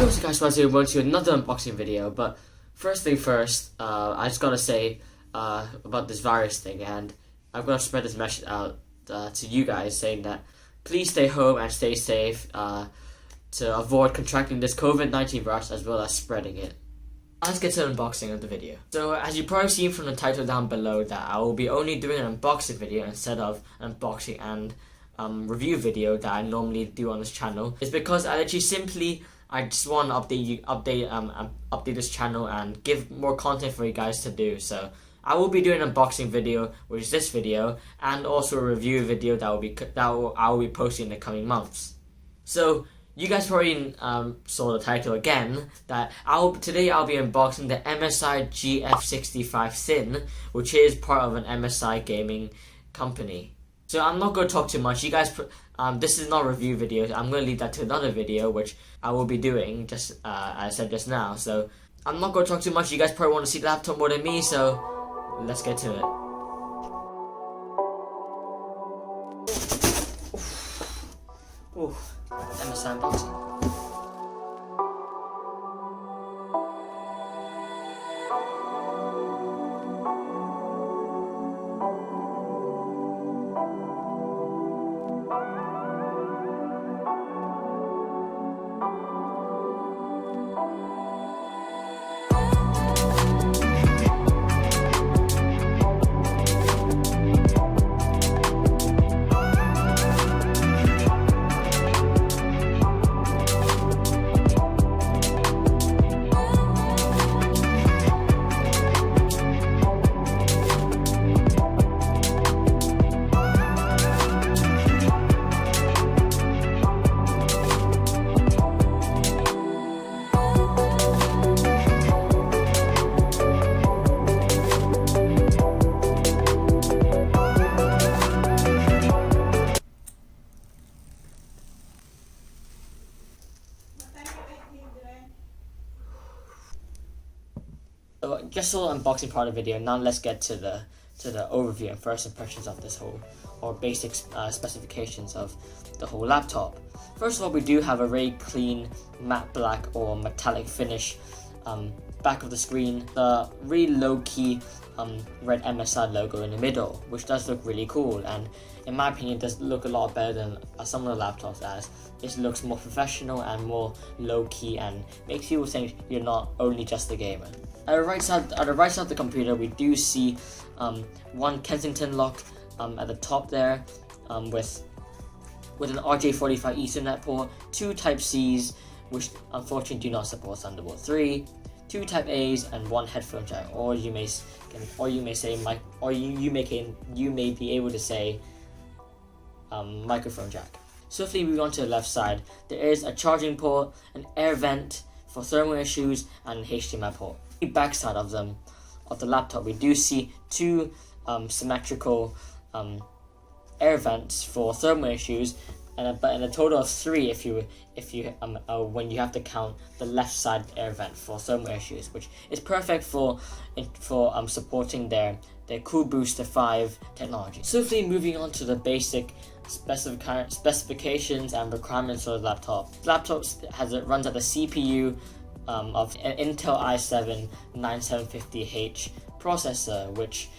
What's up guys, welcome to another unboxing video. But first thing first, I just gotta say about this virus thing, and I'm gonna spread this message out to you guys saying that please stay home and stay safe to avoid contracting this COVID-19 virus as well as spreading it. Let's get to the unboxing of the video. So as you probably seen from the title down below, that I will be only doing an unboxing video instead of an unboxing and review video that I normally do on this channel. It's because I just want to update this channel and give more content for you guys to do. So I will be doing an unboxing video, which is this video, and also a review video that I will be posting in the coming months. So you guys probably saw the title again, that today I'll be unboxing the MSI GF65 Thin, which is part of an MSI gaming company. So I'm not going to talk too much. You guys, this is not a review video. I'm going to leave that to another video, which I will be doing, just as I said just now. So I'm not going to talk too much. You guys probably want to see the laptop more than me, so let's get to it. Ooh, MSI unboxing. So just a little unboxing part of the video. Now let's get to the overview and first impressions of this whole, or basic specifications of the whole laptop. First of all, we do have a very clean matte black or metallic finish back of the screen. The really low-key red MSI logo in the middle, which does look really cool, and in my opinion does look a lot better than some of the laptops, as it looks more professional and more low-key and makes people think you're not only just a gamer. At the right side of the computer, we do see one Kensington lock at the top there, with an RJ45 Ethernet port, two Type-C's, which unfortunately do not support Thunderbolt 3, two Type-A's, and one headphone jack, or you may be able to say microphone jack. Swiftly moving on to the left side, there is a charging port, an air vent for thermal issues, and an HDMI port. The back side of the laptop, we do see two symmetrical air vents for thermal issues, but in a total of three when you have to count the left side air vent for thermal issues, which is perfect for supporting their Cool Booster 5 technology. Swiftly moving on to the basic specifications and requirements for the laptop. The laptop runs at the CPU of an Intel i7 9750H processor, which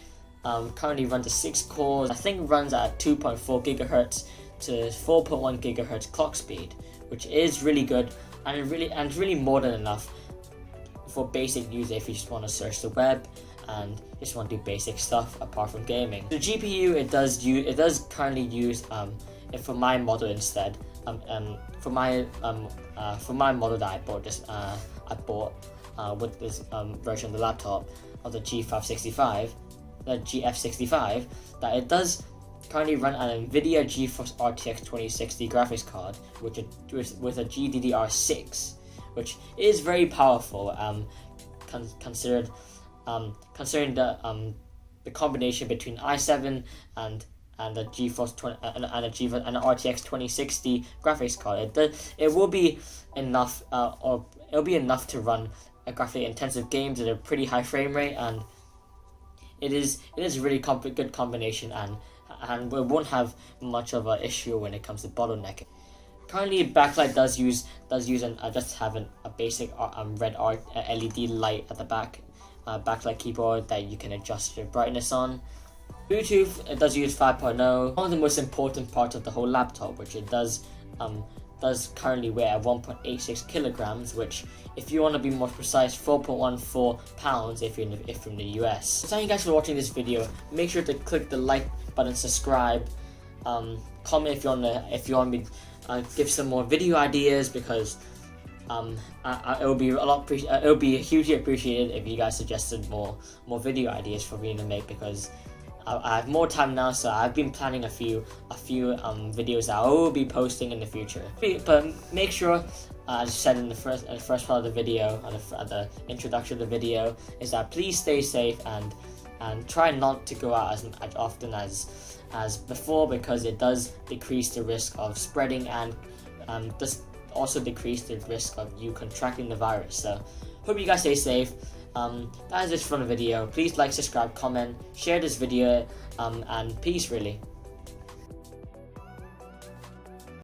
currently runs at 6 cores. I think runs at 2.4 GHz to 4.1 GHz clock speed, which is really good and really more than enough for basic use if you just want to search the web and just want to do basic stuff apart from gaming. The GPU it does currently use for my model instead. For my model that I bought with this version of the laptop of the GF65, that it does currently run an Nvidia Geforce RTX 2060 graphics card, with a GDDR6, which is very powerful. Considering the combination between i7 and the GeForce and an RTX 2060 graphics card, it will be enough, or it'll be enough to run a graphically intensive games at a pretty high frame rate, and it is a really good combination, and we won't have much of an issue when it comes to bottlenecking. Currently, backlight does use just have a basic red LED light at the back, backlight keyboard that you can adjust your brightness on. Bluetooth, it does use 5.0. One of the most important parts of the whole laptop, which it does currently weigh at 1.86 kilograms, which, if you want to be more precise, 4.14 pounds if you're in the US. So thank you guys for watching this video. Make sure to click the like button, subscribe, comment if you want me to give some more video ideas, because it will be hugely appreciated if you guys suggested more video ideas for me to make, because I have more time now, so I've been planning a few videos that I will be posting in the future. But make sure, as I said in the first part of the video, at the introduction of the video, is that please stay safe and try not to go out as often as before, because it does decrease the risk of spreading and does also decrease the risk of you contracting the virus. So hope you guys stay safe. That is it from the video. Please like, subscribe, comment, share this video, and peace really.